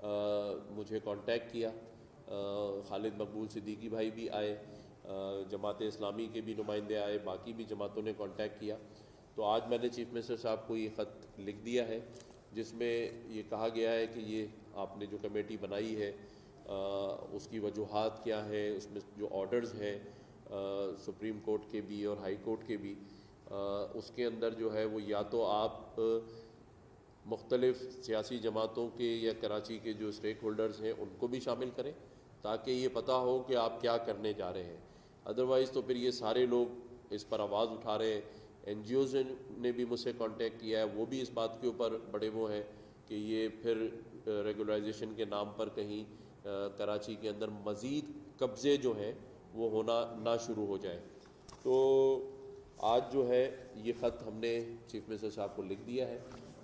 مجھے کانٹیکٹ کیا. خالد مقبول صدیقی بھائی بھی آئے, جماعت اسلامی کے بھی نمائندے آئے, باقی بھی جماعتوں نے کانٹیکٹ کیا. تو آج میں نے چیف منسٹر صاحب کو یہ خط لکھ دیا ہے جس میں یہ کہا گیا ہے کہ یہ آپ نے جو کمیٹی بنائی ہے اس کی وجوہات کیا ہے, اس میں جو آرڈرز ہیں سپریم کورٹ کے بھی اور ہائی کورٹ کے بھی, اس کے اندر جو ہے وہ یا تو آپ مختلف سیاسی جماعتوں کے یا کراچی کے جو اسٹیک ہولڈرز ہیں ان کو بھی شامل کریں تاکہ یہ پتہ ہو کہ آپ کیا کرنے جا رہے ہیں. ادروائز تو پھر یہ سارے لوگ اس پر آواز اٹھا رہے ہیں. این جی اوز نے بھی مجھ سے کانٹیکٹ کیا ہے, وہ بھی اس بات کے اوپر بڑے وہ ہیں کہ یہ پھر ریگولرائزیشن کے نام پر کہیں کراچی کے اندر مزید قبضے جو ہیں وہ ہونا نہ شروع ہو جائے. تو آج جو ہے یہ خط ہم نے چیف منسٹر صاحب کو لکھ دیا ہے,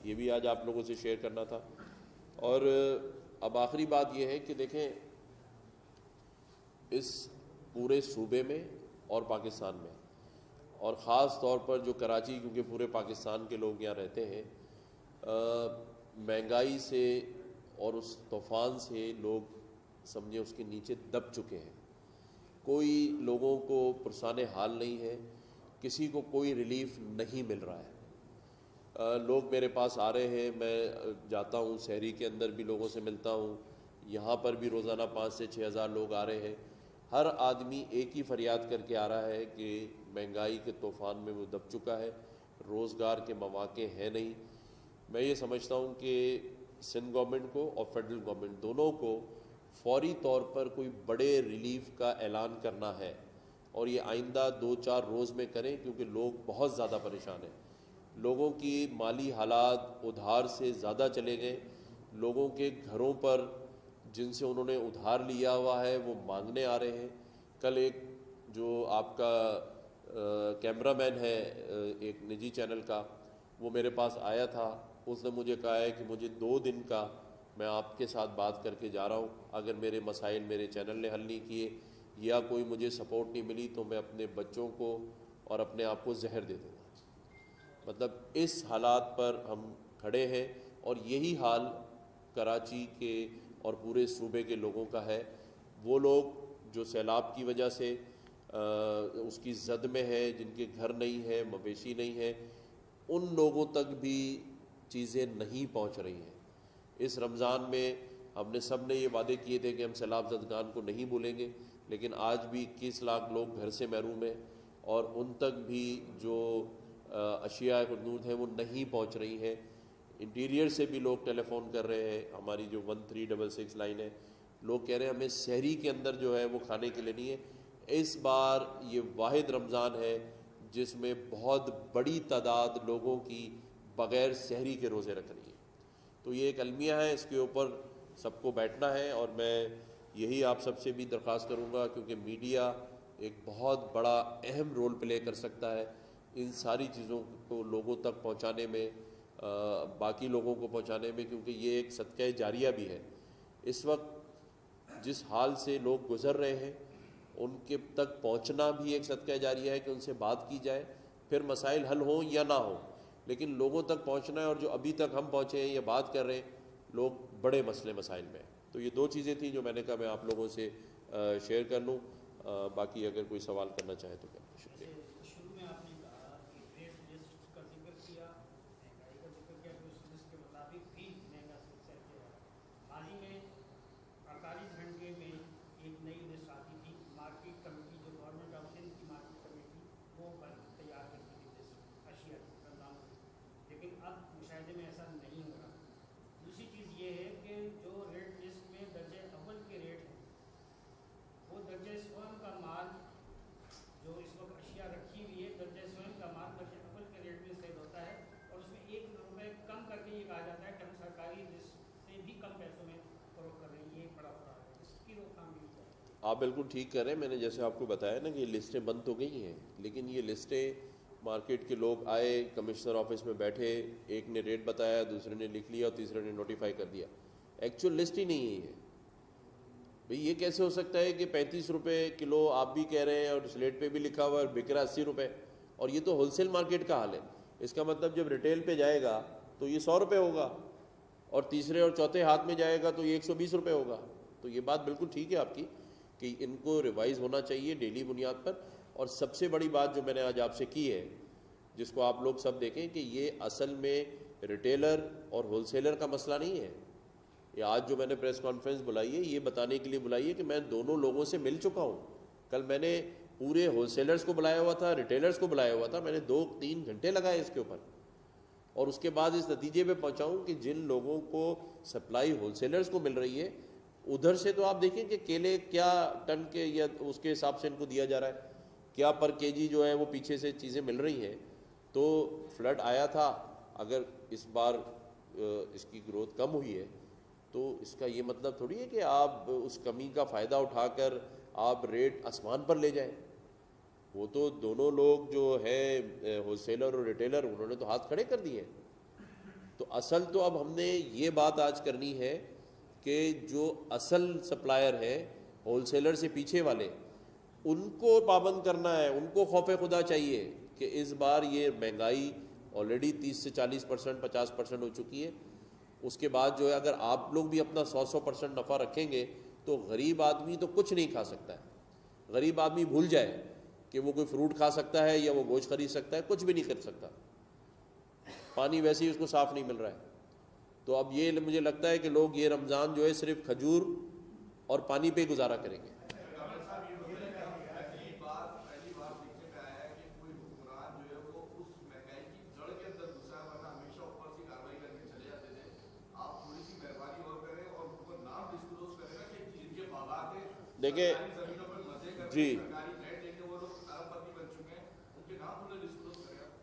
یہ بھی آج آپ لوگوں سے شیئر کرنا تھا. اور اب آخری بات یہ ہے کہ دیکھیں اس پورے صوبے میں اور پاکستان میں, اور خاص طور پر جو کراچی, کیونکہ پورے پاکستان کے لوگ یہاں رہتے ہیں, مہنگائی سے اور اس طوفان سے لوگ سمجھیں اس کے نیچے دب چکے ہیں. کوئی لوگوں کو پرسان حال نہیں ہے, کسی کو کوئی ریلیف نہیں مل رہا ہے. لوگ میرے پاس آ رہے ہیں, میں جاتا ہوں سحری کے اندر بھی لوگوں سے ملتا ہوں, یہاں پر بھی روزانہ 5 سے 6 ہزار لوگ آ رہے ہیں. ہر آدمی ایک ہی فریاد کر کے آ رہا ہے کہ مہنگائی کے طوفان میں وہ دب چکا ہے, روزگار کے مواقع ہیں نہیں. میں یہ سمجھتا ہوں کہ سندھ گورنمنٹ کو اور فیڈرل گورنمنٹ دونوں کو فوری طور پر کوئی بڑے ریلیف کا اعلان کرنا ہے, اور یہ آئندہ 2-4 روز میں کریں کیونکہ لوگ بہت زیادہ پریشان ہیں. لوگوں کی مالی حالات ادھار سے زیادہ چلے گئے, لوگوں کے گھروں پر جن سے انہوں نے ادھار لیا ہوا ہے وہ مانگنے آ رہے ہیں. کل ایک جو آپ کا کیمرہ مین ہے ایک نجی چینل کا, وہ میرے پاس آیا تھا, اس نے مجھے کہا ہے کہ مجھے 2 دن کا میں آپ کے ساتھ بات کر کے جا رہا ہوں, اگر میرے مسائل میرے چینل نے حل نہیں کیے یا کوئی مجھے سپورٹ نہیں ملی تو میں اپنے بچوں کو اور اپنے آپ کو زہر دے دوں گا. مطلب اس حالات پر ہم کھڑے ہیں, اور یہی حال کراچی کے اور پورے صوبے کے لوگوں کا ہے. وہ لوگ جو سیلاب کی وجہ سے اس کی زد میں ہیں, جن کے گھر نہیں ہیں, مویشی نہیں ہیں, ان لوگوں تک بھی چیزیں نہیں پہنچ رہی ہیں. اس رمضان میں ہم نے سب نے یہ وعدے کیے تھے کہ ہم سیلاب زدگان کو نہیں بھولیں گے, لیکن آج بھی 21 لاکھ لوگ گھر سے محروم ہیں, اور ان تک بھی جو اشیاء خردمد ہیں وہ نہیں پہنچ رہی ہیں. انٹیریئر سے بھی لوگ ٹیلی فون کر رہے ہیں, ہماری جو 1366 لائن ہے, لوگ کہہ رہے ہیں ہمیں سحری کے اندر جو ہے وہ کھانے کے لیے نہیں ہے. اس بار یہ واحد رمضان ہے جس میں بہت بڑی تعداد لوگوں کی بغیر سحری کے روزے رکھ رہی ہے. تو یہ ایک المیہ ہے, اس کے اوپر سب کو بیٹھنا ہے, اور میں یہی آپ سب سے بھی درخواست کروں گا کیونکہ میڈیا ایک بہت بڑا اہم رول پلے کر سکتا ہے ان ساری چیزوں کو لوگوں تک پہنچانے میں, باقی لوگوں کو پہنچانے میں, کیونکہ یہ ایک صدقہ جاریہ بھی ہے. اس وقت جس حال سے لوگ گزر رہے ہیں ان کے تک پہنچنا بھی ایک صدقہ جاریہ ہے کہ ان سے بات کی جائے, پھر مسائل حل ہوں یا نہ ہوں, لیکن لوگوں تک پہنچنا ہے. اور جو ابھی تک ہم پہنچے ہیں یا بات کر رہے ہیں, لوگ بڑے مسئلے مسائل میں ہیں. تو یہ 2 چیزیں تھیں جو میں نے کہا میں آپ لوگوں سے شیئر کر لوں. باقی اگر کوئی سوال کرنا چاہے تو کیا. شکریہ. شروع میں آپ نے کہا کہ ریٹ لسٹ کا ذکر کیا, مہنگائی کا ذکر کیا, کہ اس لسٹ کے مطابق بھی مہنگا سلسلہ کیا. حال ہی میں 48 گھنٹے میں ایک نئی لسٹ آتی تھی, مارکیٹ کمیٹی جو گورنمنٹ آف سندھ کی مارکیٹ کمیٹی وہ تیار کرتی تھی لسٹ اشیاء کی, رمضان کی. لیکن اب مشاہدے میں ایسا نہیں ہو رہا. دوسری چیز یہ ہے کہ جو ریٹ لسٹ میں درجہ اول کے ریٹ ہیں وہ درجہ سوم کا مال جو اس وقت اشیاء رکھی ہوئی ہے, درجہ سوم کا مال درجہ اول کے ریٹ میں سیل ہوتا ہے, اور اس میں 1 روپے کم کر کے یہ کہا جاتا ہے کہ ہم سرکاری لسٹ سے بھی کم پیسوں میں فروخت کر رہے ہیں. یہ ایک بڑا فرق ہے, اس کی روک تھام بھی چاہیے. آپ بالکل ٹھیک کر رہے ہیں. میں نے جیسے آپ کو بتایا نا کہ یہ لسٹیں بند تو گئی ہیں, لیکن یہ لسٹیں مارکیٹ کے لوگ آئے, کمشنر آفس میں بیٹھے, ایک نے ریٹ بتایا, دوسرے نے لکھ لیا اور تیسرے نے نوٹیفائی کر دیا. ایکچوئل لسٹ ہی نہیں ہے یہ. بھئی یہ کیسے ہو سکتا ہے کہ 35 روپے کلو آپ بھی کہہ رہے ہیں اور سلیٹ پہ بھی لکھا ہوا ہے اور بک رہا 80 روپے, اور یہ تو ہول سیل مارکیٹ کا حال ہے. اس کا مطلب جب ریٹیل پہ جائے گا تو یہ 100 روپے ہوگا. اور تیسرے اور چوتھے ہاتھ میں جائے گا تو یہ 120 روپے ہوگا. تو یہ بات بالکل ٹھیک ہے آپ کی کہ ان کو ریوائز ہونا چاہیے ڈیلی بنیاد پر. اور سب سے بڑی بات جو میں نے آج آپ سے کی ہے, جس کو آپ لوگ سب دیکھیں, کہ یہ اصل میں ریٹیلر اور ہول سیلر کا مسئلہ نہیں ہے. یہ آج جو میں نے پریس کانفرنس بلائی ہے یہ بتانے کے لیے بلائی ہے کہ میں دونوں لوگوں سے مل چکا ہوں. کل میں نے پورے ہول سیلرز کو بلایا ہوا تھا, ریٹیلرز کو بلایا ہوا تھا. میں نے 2-3 گھنٹے لگائے اس کے اوپر, اور اس کے بعد اس نتیجے پہ پہنچاؤں کہ جن لوگوں کو سپلائی ہول سیلرز کو مل رہی ہے, ادھر سے تو آپ دیکھیں کہ کیلے کیا ٹن کے یا اس کے حساب سے ان کو دیا جا رہا ہے, کیا پر کے جی جو ہے وہ پیچھے سے چیزیں مل رہی ہیں. تو فلڈ آیا تھا, اگر اس بار اس کی گروتھ کم ہوئی ہے تو اس کا یہ مطلب تھوڑی ہے کہ آپ اس کمی کا فائدہ اٹھا کر آپ ریٹ آسمان پر لے جائیں. وہ تو دونوں لوگ جو ہے ہول سیلر اور ریٹیلر, انہوں نے تو ہاتھ کھڑے کر دیے. تو اصل تو اب ہم نے یہ بات آج کرنی ہے کہ جو اصل سپلائر ہے ہول سیلر سے پیچھے والے, ان کو پابند کرنا ہے. ان کو خوف خدا چاہیے کہ اس بار یہ مہنگائی آلریڈی 30 سے 40%, 50% ہو چکی ہے. اس کے بعد جو ہے اگر آپ لوگ بھی اپنا 100% نفع رکھیں گے تو غریب آدمی تو کچھ نہیں کھا سکتا ہے. غریب آدمی بھول جائے کہ وہ کوئی فروٹ کھا سکتا ہے یا وہ گوشت خرید سکتا ہے, کچھ بھی نہیں کر سکتا. پانی ویسے ہی اس کو صاف نہیں مل رہا ہے. تو اب یہ مجھے لگتا ہے کہ لوگ یہ رمضان جو ہے صرف کھجور اور پانی پہ گزارا کریں گے. دیکھیں جی,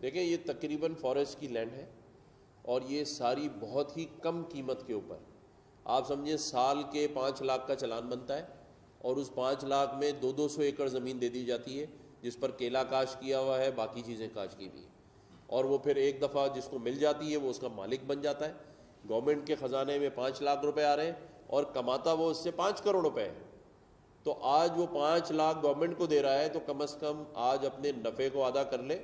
دیکھیں یہ تقریباً فارسٹ کی لینڈ ہے, اور یہ ساری بہت ہی کم قیمت کے اوپر, آپ سمجھیں سال کے 5 لاکھ کا چلان بنتا ہے, اور اس 5 لاکھ میں 200 ایکڑ زمین دے دی جاتی ہے جس پر کیلا کاشت کیا ہوا ہے, باقی چیزیں کاشت کی ہوئی ہیں. اور وہ پھر ایک دفعہ جس کو مل جاتی ہے وہ اس کا مالک بن جاتا ہے. گورنمنٹ کے خزانے میں 5 لاکھ روپے آ رہے ہیں اور کماتا وہ اس سے 5 کروڑ روپے ہے. تو آج وہ 5 لاکھ گورنمنٹ کو دے رہا ہے, تو کم از کم آج اپنے نفع کو ادا کر لے.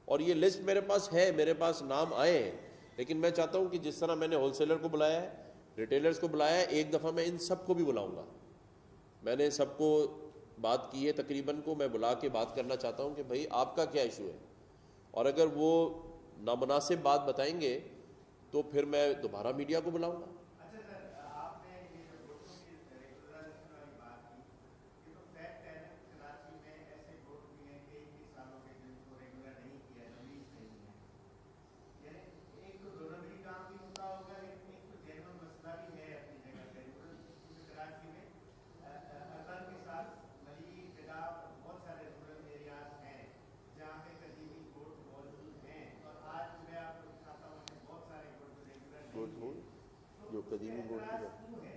اور یہ لسٹ میرے پاس ہے, میرے پاس نام آئے ہیں, لیکن میں چاہتا ہوں کہ جس طرح میں نے ہول سیلر کو بلایا ہے, ریٹیلرز کو بلایا ہے, ایک دفعہ میں ان سب کو بھی بلاؤں گا. میں نے سب کو بات کی ہے, تقریباً کو میں بلا کے بات کرنا چاہتا ہوں کہ بھائی آپ کا کیا ایشو ہے. اور اگر وہ نامناسب بات بتائیں گے تو پھر میں دوبارہ میڈیا کو بلاؤں گا. جو قدیمی گوٹ کی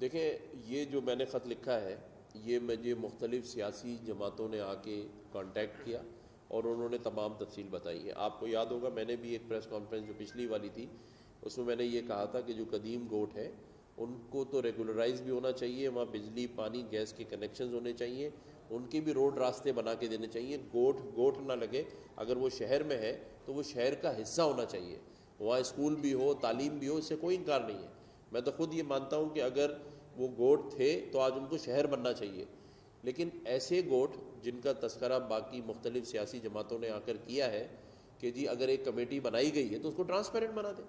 دیکھیں, یہ جو میں نے خط لکھا ہے یہ مجھے مختلف سیاسی جماعتوں نے آ کے کانٹیکٹ کیا اور انہوں نے تمام تفصیل بتائی ہے. آپ کو یاد ہوگا میں نے بھی ایک پریس کانفرنس جو پچھلی والی تھی اس میں نے یہ کہا تھا کہ جو قدیم گوٹ ہے ان کو تو ریگولرائز بھی ہونا چاہیے, وہاں بجلی پانی گیس کے کنیکشنز ہونے چاہیے, ان کی بھی روڈ راستے بنا کے دینے چاہیے. گوٹ نہ لگے, اگر وہ شہر میں ہے تو وہ شہر کا حصہ ہونا چاہیے, وہاں اسکول بھی ہو, تعلیم بھی ہو, اس سے کوئی انکار نہیں ہے. میں تو خود یہ مانتا ہوں کہ اگر وہ گوٹ تھے تو آج ان کو شہر بننا چاہیے. لیکن ایسے گوٹ جن کا تذکرہ باقی مختلف سیاسی جماعتوں نے آ کر کیا ہے کہ جی اگر ایک کمیٹی بنائی گئی ہے تو اس کو ٹرانسپیرنٹ بنا دیں.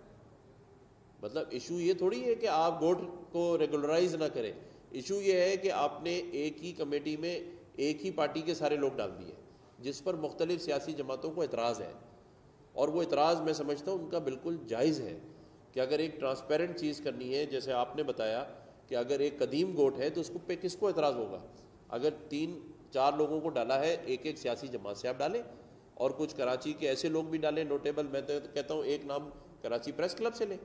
مطلب ایشو یہ تھوڑی ہے کہ آپ گوٹ کو ریگولرائز نہ کریں, ایشو یہ ہے کہ آپ نے ایک ہی کمیٹی میں ایک ہی پارٹی کے سارے لوگ ڈال دیے جس پر مختلف سیاسی جماعتوں کو اعتراض ہے. اور وہ اعتراض میں سمجھتا ہوں ان کا بالکل جائز ہے کہ اگر ایک ٹرانسپیرنٹ چیز کرنی ہے, جیسے آپ نے بتایا کہ اگر ایک قدیم گوٹ ہے تو اس کو پہ کس کو اعتراض ہوگا. اگر 3-4 لوگوں کو ڈالا ہے ایک ایک سیاسی جماعت سے آپ ڈالیں, اور کچھ کراچی کے ایسے لوگ بھی ڈالیں نوٹیبل. میں تو کہتا ہوں ایک نام کراچی پریس کلب سے لیں,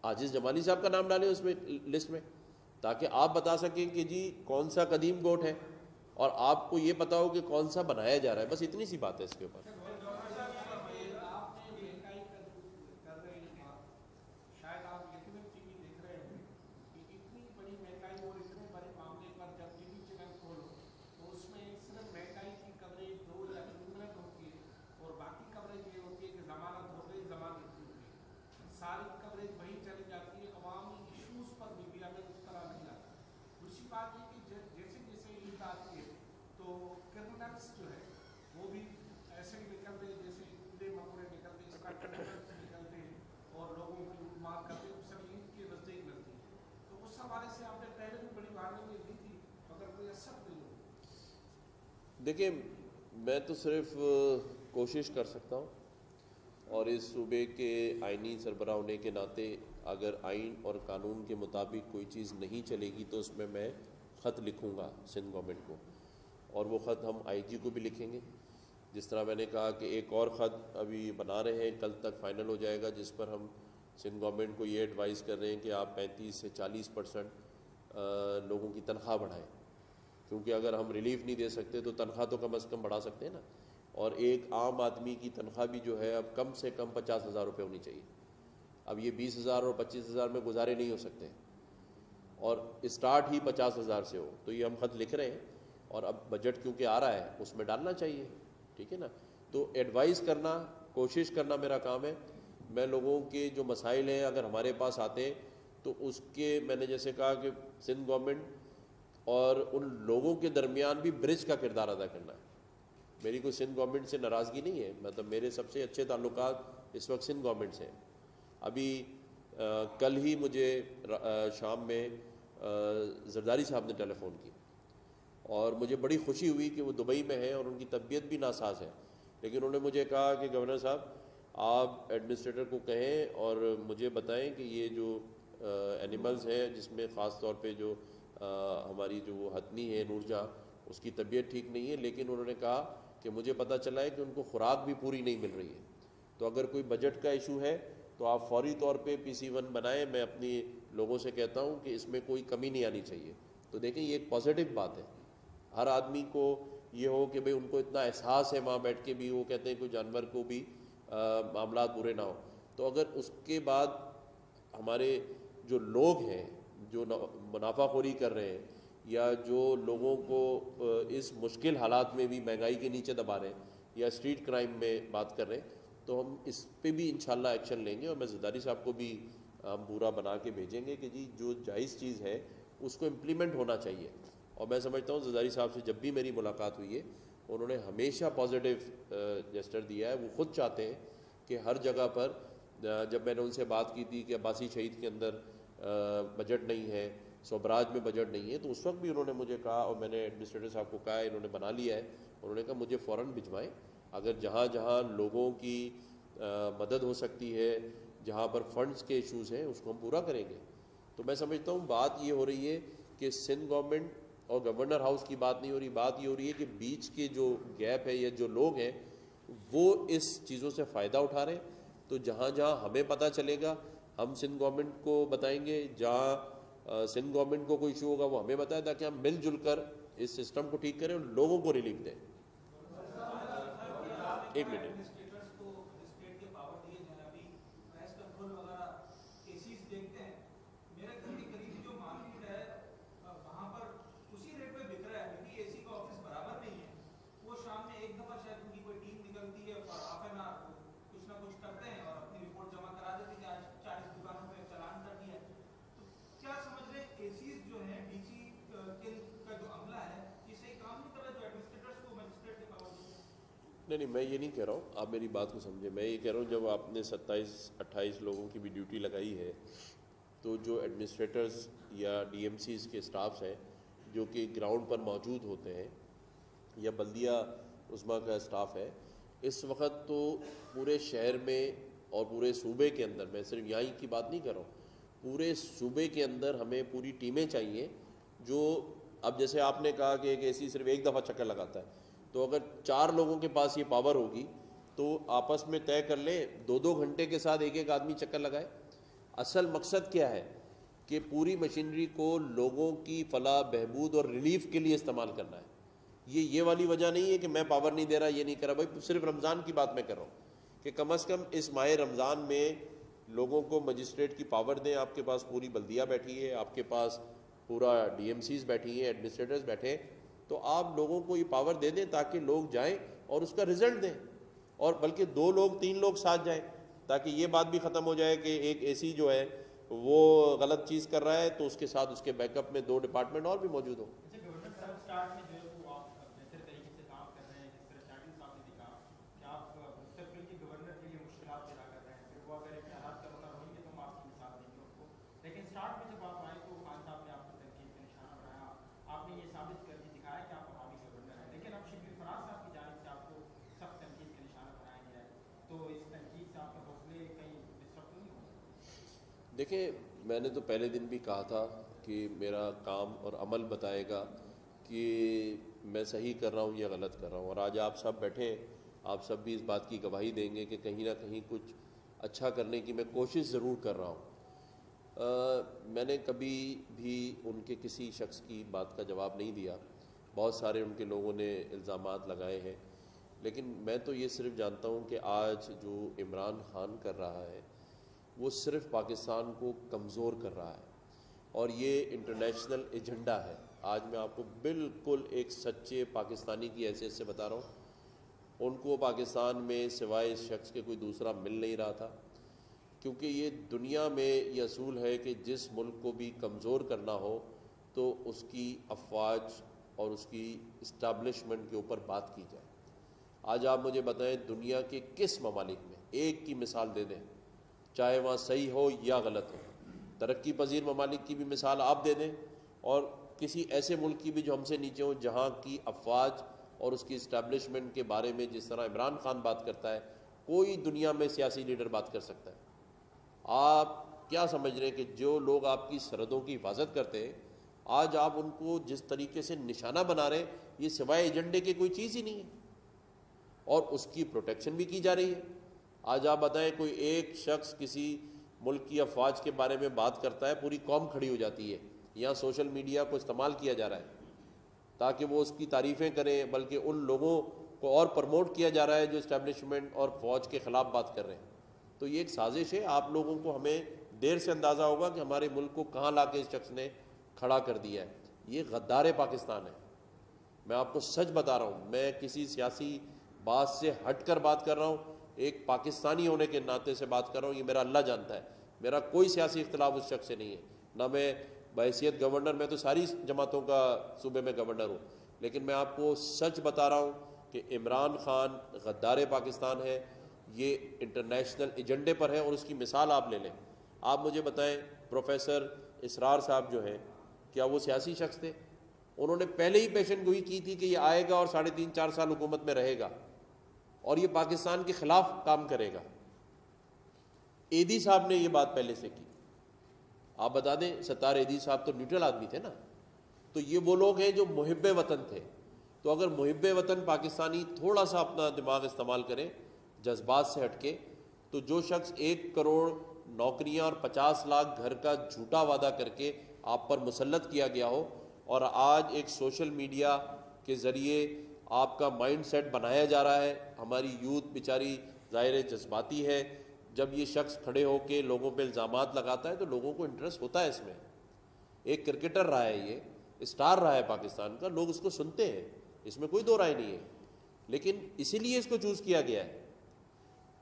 عاجز جمالی صاحب کا نام ڈالیں اس میں لسٹ میں, تاکہ آپ بتا سکیں کہ جی کون سا قدیم گوٹ ہے اور آپ کو یہ پتا ہو کہ کون سا بنایا جا رہا ہے. بس اتنی سی بات ہے اس کے اوپر. شاید آپ یقیناً ٹی وی دیکھ رہے ہوں کہ اتنی بڑی مہنگائی اور اتنے بڑے معاملے پر جب ٹی وی چینل کھولو تو اس میں صرف مہنگائی کی کوریج 2 دیکھیں میں تو صرف کوشش کر سکتا ہوں، اور اس صوبے کے آئینی سربراہ ہونے کے ناطے اگر آئین اور قانون کے مطابق کوئی چیز نہیں چلے گی تو اس میں خط لکھوں گا سندھ گورنمنٹ کو، اور وہ خط ہم آئی جی کو بھی لکھیں گے. جس طرح میں نے کہا کہ ایک اور خط ابھی بنا رہے ہیں، کل تک فائنل ہو جائے گا، جس پر ہم سندھ گورنمنٹ کو یہ ایڈوائز کر رہے ہیں کہ آپ 35 سے 40% لوگوں کی تنخواہ بڑھائیں، کیونکہ اگر ہم ریلیف نہیں دے سکتے تو تنخواہ تو کم از کم بڑھا سکتے ہیں نا. اور ایک عام آدمی کی تنخواہ بھی جو ہے اب کم سے کم 50,000 روپے ہونی چاہیے. اب یہ 20,000 اور 25,000 میں گزارے نہیں ہو سکتے، اور اسٹارٹ ہی 50,000 سے ہو. تو یہ ہم خط لکھ رہے ہیں، اور اب بجٹ کیونکہ آ رہا ہے اس میں ڈالنا چاہیے، ٹھیک ہے نا. تو ایڈوائز کرنا، کوشش کرنا میرا کام ہے. میں لوگوں کے جو مسائل ہیں اگر ہمارے پاس آتے ہیں تو اس کے، میں نے جیسے کہا کہ سندھ گورنمنٹ اور ان لوگوں کے درمیان بھی برج کا کردار ادا کرنا ہے. میری کوئی سندھ گورنمنٹ سے ناراضگی نہیں ہے، مطلب میرے سب سے اچھے تعلقات اس وقت سندھ گورنمنٹ سے ہیں. ابھی کل ہی مجھے شام میں زرداری صاحب نے ٹیلی فون کی، اور مجھے بڑی خوشی ہوئی کہ وہ دبئی میں ہیں اور ان کی طبیعت بھی ناساز ہے، لیکن انہوں نے مجھے کہا کہ گورنر صاحب آپ ایڈمنسٹریٹر کو کہیں اور مجھے بتائیں کہ یہ جو اینیملز ہیں، جس میں خاص طور پہ جو ہماری جو وہ ہتنی ہے نورجہاں، اس کی طبیعت ٹھیک نہیں ہے، لیکن انہوں نے کہا کہ مجھے پتہ چلا ہے کہ ان کو خوراک بھی پوری نہیں مل رہی ہے. تو اگر کوئی بجٹ کا ایشو ہے تو آپ فوری طور پہ PC1 بنائیں. میں اپنی لوگوں سے کہتا ہوں کہ اس میں کوئی کمی نہیں آنی چاہیے. تو دیکھیں یہ ایک پازیٹیو بات ہے، ہر آدمی کو یہ ہو کہ بھئی ان کو اتنا احساس ہے وہاں بیٹھ کے بھی، وہ کہتے ہیں کوئی جانور کو بھی معاملات برے نہ ہو. تو اگر اس کے بعد ہمارے جو لوگ ہیں جو منافع خوری کر رہے ہیں، یا جو لوگوں کو اس مشکل حالات میں بھی مہنگائی کے نیچے دبا رہے ہیں، یا اسٹریٹ کرائم میں بات کر رہے ہیں، تو ہم اس پہ بھی انشاءاللہ ایکشن لیں گے. اور میں زرداری صاحب کو بھی ہم پورا بنا کے بھیجیں گے کہ جی جو جائز چیز ہے اس کو امپلیمنٹ ہونا چاہیے. اور میں سمجھتا ہوں زرداری صاحب سے جب بھی میری ملاقات ہوئی ہے انہوں نے ہمیشہ پازیٹیو جسٹر دیا ہے. وہ خود چاہتے ہیں کہ ہر جگہ پر، جب میں نے ان سے بات کی تھی کہ عباسی شہید کے اندر بجٹ نہیں ہے، سوبراج میں بجٹ نہیں ہے، تو اس وقت بھی انہوں نے مجھے کہا، اور میں نے ایڈمنسٹریٹر صاحب کو کہا ہے، انہوں نے بنا لیا ہے، انہوں نے کہا مجھے فوراً بھجوائیں. اگر جہاں جہاں لوگوں کی مدد ہو سکتی ہے، جہاں پر فنڈز کے ایشوز ہیں، اس کو ہم پورا کریں گے. تو میں سمجھتا ہوں بات یہ ہو رہی ہے کہ سندھ گورنمنٹ اور گورنر ہاؤس کی بات نہیں ہو رہی، بات یہ ہو رہی ہے کہ بیچ کے جو گیپ ہے یا جو لوگ ہیں وہ اس چیزوں سے فائدہ اٹھا رہے ہیں. تو جہاں جہاں ہمیں پتہ چلے گا ہم سندھ گورنمنٹ کو بتائیں گے، جہاں سندھ گورنمنٹ کو کوئی ایشو ہوگا وہ ہمیں بتائے، تاکہ ہم مل جل کر اس سسٹم کو ٹھیک کریں اور لوگوں کو ریلیف دیں. ایک منٹ. نہیں میں یہ نہیں کہہ رہا ہوں، آپ میری بات کو سمجھیں. میں یہ کہہ رہا ہوں جب آپ نے 27-28 لوگوں کی بھی ڈیوٹی لگائی ہے، تو جو ایڈمنسٹریٹرز یا DMCs کے سٹافز ہیں جو کہ گراؤنڈ پر موجود ہوتے ہیں، یا بلدیہ عظمیٰ کا سٹاف ہے، اس وقت تو پورے شہر میں اور پورے صوبے کے اندر، میں صرف یہیں کی بات نہیں کر رہا ہوں، پورے صوبے کے اندر ہمیں پوری ٹیمیں چاہیے. جو اب جیسے آپ نے کہا کہ ایک AC صرف ایک دفعہ چکر لگاتا ہے، تو اگر 4 لوگوں کے پاس یہ پاور ہوگی تو آپس میں طے کر لیں 2-2 گھنٹے کے ساتھ ایک آدمی چکر لگائے. اصل مقصد کیا ہے کہ پوری مشینری کو لوگوں کی فلاح بہبود اور ریلیف کے لیے استعمال کرنا ہے. یہ والی وجہ نہیں ہے کہ میں پاور نہیں دے رہا، یہ نہیں کر رہا. بھائی صرف رمضان کی بات میں کر رہا ہوں کہ کم از کم اس ماہ رمضان میں لوگوں کو مجسٹریٹ کی پاور دیں. آپ کے پاس پوری بلدیہ بیٹھی ہے، آپ کے پاس پورا DMCs بیٹھی ہیں، ایڈمنسٹریٹرز بیٹھے ہیں، تو آپ لوگوں کو یہ پاور دے دیں تاکہ لوگ جائیں اور اس کا رزلٹ دیں. اور بلکہ 2 لوگ 3 لوگ ساتھ جائیں، تاکہ یہ بات بھی ختم ہو جائے کہ ایک AC جو ہے وہ غلط چیز کر رہا ہے تو اس کے ساتھ اس کے بیک اپ میں 2 ڈپارٹمنٹ اور بھی موجود ہوں. گورنر صاحب اسٹارٹ میں جو ہے وہ آپ بہتر طریقے سے کام کر رہے ہیں، جس طرح شاکر صاحب نے بھی کہا کہ آپ مستقبل کے گورنر کے لیے مشکلات پیدا کر رہے ہیں، پھر وہ اگر اتحاد کا رونر ہوئیں گے تو ہم آپ کی مثال دیں گے ان کو. لیکن اسٹارٹ میں جب آپ آئے تو خان صاحب نے آپ کو تنقید کا نشانہ بنایا، آپ نے یہ ثابت کر کے دکھایا کہ آپ عوامی گورنر ہیں. لیکن اب شبلی دیکھیں، میں نے تو پہلے دن بھی کہا تھا کہ میرا کام اور عمل بتائے گا کہ میں صحیح کر رہا ہوں یا غلط کر رہا ہوں، اور آج آپ سب بیٹھے ہیں، آپ سب بھی اس بات کی گواہی دیں گے کہ کہیں نہ کہیں کچھ اچھا کرنے کی میں کوشش ضرور کر رہا ہوں۔ میں نے کبھی بھی ان کے کسی شخص کی بات کا جواب نہیں دیا، بہت سارے ان کے لوگوں نے الزامات لگائے ہیں، لیکن میں تو یہ صرف جانتا ہوں کہ آج جو عمران خان کر رہا ہے وہ صرف پاکستان کو کمزور کر رہا ہے، اور یہ انٹرنیشنل ایجنڈا ہے۔ آج میں آپ کو بالکل ایک سچے پاکستانی کی حیثیت سے بتا رہا ہوں، ان کو پاکستان میں سوائے اس شخص کے کوئی دوسرا مل نہیں رہا تھا، کیونکہ یہ دنیا میں یہ اصول ہے کہ جس ملک کو بھی کمزور کرنا ہو تو اس کی افواج اور اس کی اسٹیبلشمنٹ کے اوپر بات کی جائے۔ آج آپ مجھے بتائیں دنیا کے کس ممالک میں، ایک کی مثال دے دیں، چاہے وہاں صحیح ہو یا غلط ہو، ترقی پذیر ممالک کی بھی مثال آپ دے دیں، اور کسی ایسے ملک کی بھی جو ہم سے نیچے ہوں، جہاں کی افواج اور اس کی اسٹیبلشمنٹ کے بارے میں جس طرح عمران خان بات کرتا ہے، کوئی دنیا میں سیاسی لیڈر بات کر سکتا ہے؟ آپ کیا سمجھ رہے ہیں کہ جو لوگ آپ کی سرحدوں کی حفاظت کرتے ہیں، آج آپ ان کو جس طریقے سے نشانہ بنا رہے ہیں، یہ سوائے ایجنڈے کی کوئی چیز ہی نہیں ہے، اور اس کی پروٹیکشن بھی کی جا رہی ہے۔ آج آپ بتائیں کوئی ایک شخص کسی ملک کی افواج کے بارے میں بات کرتا ہے، پوری قوم کھڑی ہو جاتی ہے، یہاں سوشل میڈیا کو استعمال کیا جا رہا ہے تاکہ وہ اس کی تعریفیں کریں، بلکہ ان لوگوں کو اور پروموٹ کیا جا رہا ہے جو اسٹیبلشمنٹ اور فوج کے خلاف بات کر رہے ہیں۔ تو یہ ایک سازش ہے، آپ لوگوں کو ہمیں دیر سے اندازہ ہوگا کہ ہمارے ملک کو کہاں لا کے اس شخص نے کھڑا کر دیا ہے۔ یہ غدار پاکستان ہے، میں آپ کو سچ بتا رہا ہوں، میں کسی سیاسی بات سے ہٹ کر بات کر رہا ہوں، ایک پاکستانی ہونے کے ناطے سے بات کر رہا ہوں، یہ میرا اللہ جانتا ہے، میرا کوئی سیاسی اختلاف اس شخص سے نہیں ہے، نہ میں بحیثیت گورنر، میں تو ساری جماعتوں کا صوبے میں گورنر ہوں، لیکن میں آپ کو سچ بتا رہا ہوں کہ عمران خان غدار پاکستان ہے، یہ انٹرنیشنل ایجنڈے پر ہے، اور اس کی مثال آپ لے لیں۔ آپ مجھے بتائیں پروفیسر اسرار صاحب جو ہیں، کیا وہ سیاسی شخص تھے؟ انہوں نے پہلے ہی پیشن گوئی کی تھی کہ یہ آئے گا اور 3.5-4 سال حکومت میں رہے گا اور یہ پاکستان کے خلاف کام کرے گا۔ ایدی صاحب نے یہ بات پہلے سے کی، آپ بتا دیں، ستار ایدی صاحب تو نیوٹرل آدمی تھے نا، تو یہ وہ لوگ ہیں جو محب وطن تھے۔ تو اگر محب وطن پاکستانی تھوڑا سا اپنا دماغ استعمال کریں جذبات سے ہٹ کے، تو جو شخص 1 کروڑ نوکریاں اور 50 لاکھ گھر کا جھوٹا وعدہ کر کے آپ پر مسلط کیا گیا ہو، اور آج ایک سوشل میڈیا کے ذریعے آپ کا مائنڈ سیٹ بنایا جا رہا ہے، ہماری یوتھ بیچاری ظاہر جذباتی ہے، جب یہ شخص کھڑے ہو کے لوگوں پہ الزامات لگاتا ہے تو لوگوں کو انٹرسٹ ہوتا ہے اس میں۔ ایک کرکٹر رہا ہے، یہ اسٹار رہا ہے پاکستان کا، لوگ اس کو سنتے ہیں، اس میں کوئی دو رائے نہیں ہے، لیکن اسی لیے اس کو چوز کیا گیا ہے۔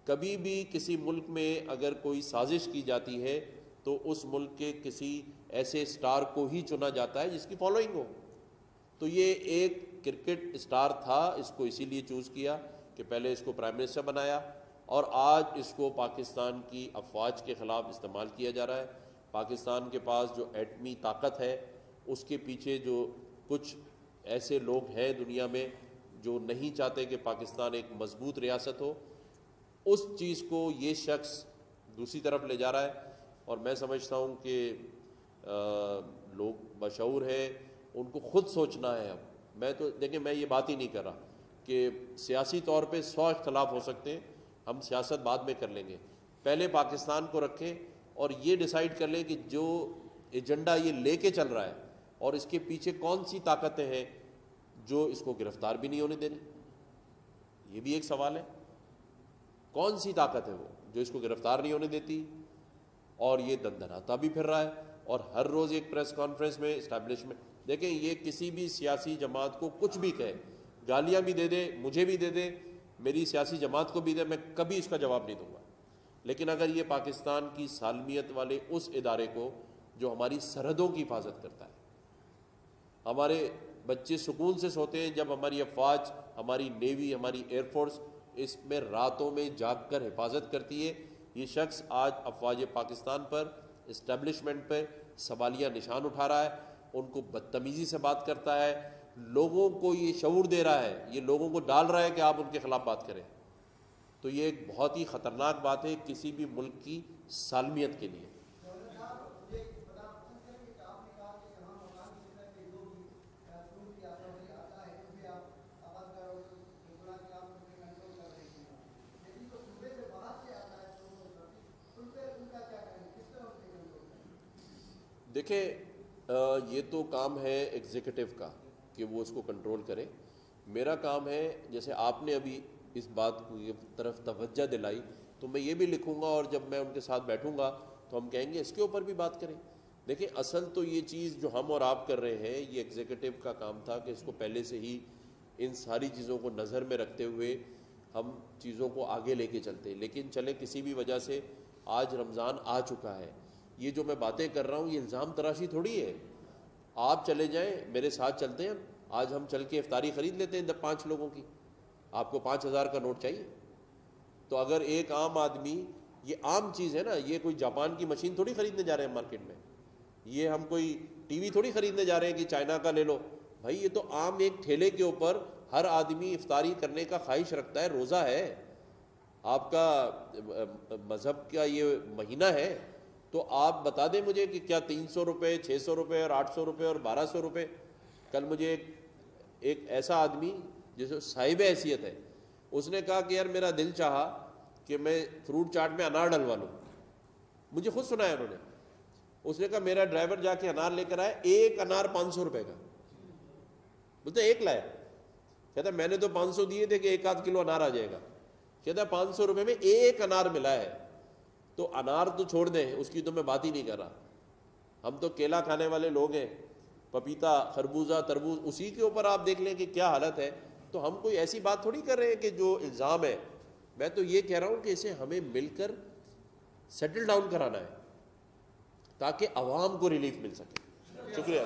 کبھی بھی کسی ملک میں اگر کوئی سازش کی جاتی ہے تو اس ملک کے کسی ایسے اسٹار کو ہی چنا جاتا ہے جس کی فالوئنگ ہو۔ تو یہ ایک کرکٹ اسٹار تھا، اس کو اسی لیے چوز کیا کہ پہلے اس کو پرائم منسٹر بنایا، اور آج اس کو پاکستان کی افواج کے خلاف استعمال کیا جا رہا ہے۔ پاکستان کے پاس جو ایٹمی طاقت ہے، اس کے پیچھے جو کچھ ایسے لوگ ہیں دنیا میں جو نہیں چاہتے کہ پاکستان ایک مضبوط ریاست ہو، اس چیز کو یہ شخص دوسری طرف لے جا رہا ہے۔ اور میں سمجھتا ہوں کہ لوگ بشعور ہیں، ان کو خود سوچنا ہے۔ اب میں تو دیکھیں، میں یہ بات ہی نہیں کر رہا کہ سیاسی طور پہ 100 اختلاف ہو سکتے ہیں، ہم سیاست بعد میں کر لیں گے، پہلے پاکستان کو رکھیں اور یہ ڈیسائیڈ کر لیں کہ جو ایجنڈا یہ لے کے چل رہا ہے اور اس کے پیچھے کون سی طاقتیں ہیں جو اس کو گرفتار بھی نہیں ہونے دے رہی۔ یہ بھی ایک سوال ہے، کون سی طاقت ہے وہ جو اس کو گرفتار نہیں ہونے دیتی، اور یہ دندناتا بھی پھر رہا ہے، اور ہر روز ایک پریس کانفرنس میں اسٹیبلشمنٹ۔ دیکھیں، یہ کسی بھی سیاسی جماعت کو کچھ بھی کہے، گالیاں بھی دے دے، مجھے بھی دے دے، میری سیاسی جماعت کو بھی دے، میں کبھی اس کا جواب نہیں دوں گا، لیکن اگر یہ پاکستان کی سالمیت والے اس ادارے کو جو ہماری سرحدوں کی حفاظت کرتا ہے، ہمارے بچے سکون سے سوتے ہیں جب ہماری افواج، ہماری نیوی، ہماری ایئر فورس اس میں راتوں میں جاگ کر حفاظت کرتی ہے، یہ شخص آج افواج پاکستان پر، اسٹیبلشمنٹ پہ سوالیہ نشان اٹھا رہا ہے، ان کو بدتمیزی سے بات کرتا ہے، لوگوں کو یہ شعور دے رہا ہے، یہ لوگوں کو ڈال رہا ہے کہ آپ ان کے خلاف بات کریں۔ تو یہ ایک بہت ہی خطرناک بات ہے کسی بھی ملک کی سالمیت کے لیے۔ دیکھیں یہ تو کام ہے ایگزیکٹو کا کہ وہ اس کو کنٹرول کرے. میرا کام ہے جیسے آپ نے ابھی اس بات کی طرف توجہ دلائی تو میں یہ بھی لکھوں گا اور جب میں ان کے ساتھ بیٹھوں گا تو ہم کہیں گے اس کے اوپر بھی بات کریں. دیکھیں اصل تو یہ چیز جو ہم اور آپ کر رہے ہیں یہ ایگزیکٹو کا کام تھا کہ اس کو پہلے سے ہی ان ساری چیزوں کو نظر میں رکھتے ہوئے ہم چیزوں کو آگے لے کے چلتے. لیکن چلے کسی بھی وجہ سے آج رمضان آ چکا ہے, یہ جو میں باتیں کر رہا ہوں یہ الزام تراشی تھوڑی ہے. آپ چلے جائیں میرے ساتھ چلتے ہیں, آج ہم چل کے افطاری خرید لیتے ہیں 5 لوگوں کی. آپ کو 5,000 کا نوٹ چاہیے تو اگر ایک عام آدمی, یہ عام چیز ہے نا, یہ کوئی جاپان کی مشین تھوڑی خریدنے جا رہے ہیں مارکیٹ میں, یہ ہم کوئی ٹی وی تھوڑی خریدنے جا رہے ہیں کہ چائنا کا لے لو بھائی. یہ تو عام ایک ٹھیلے کے اوپر ہر آدمی افطاری کرنے کا خواہش رکھتا ہے. روزہ ہے, آپ کا مذہب کا یہ مہینہ ہے, تو آپ بتا دیں مجھے کہ کیا 300 روپے 600 روپے اور 800 روپے اور 1200 روپے. کل مجھے ایک ایسا آدمی جیسے صاحب حیثیت ہے, اس نے کہا کہ یار میرا دل چاہا کہ میں فروٹ چاٹ میں انار ڈلوا لوں. مجھے خود سنایا انہوں نے, اس نے کہا میرا ڈرائیور جا کے انار لے کر آیا, ایک انار 500 روپے کا. بولتے ایک لایا, کہتا میں نے تو 500 دیے تھے کہ 1-8 کلو انار آ جائے گا. کہتا 500 روپے میں ایک انار ملا ہے. تو انار تو چھوڑ دیں, اس کی تو میں بات ہی نہیں کر رہا. ہم تو کیلا کھانے والے لوگ ہیں, پپیتا خربوزہ تربوز, اسی کے اوپر آپ دیکھ لیں کہ کیا حالت ہے. تو ہم کوئی ایسی بات تھوڑی کر رہے ہیں کہ جو الزام ہے. میں تو یہ کہہ رہا ہوں کہ اسے ہمیں مل کر سیٹل ڈاؤن کرانا ہے تاکہ عوام کو ریلیف مل سکے. شکریہ.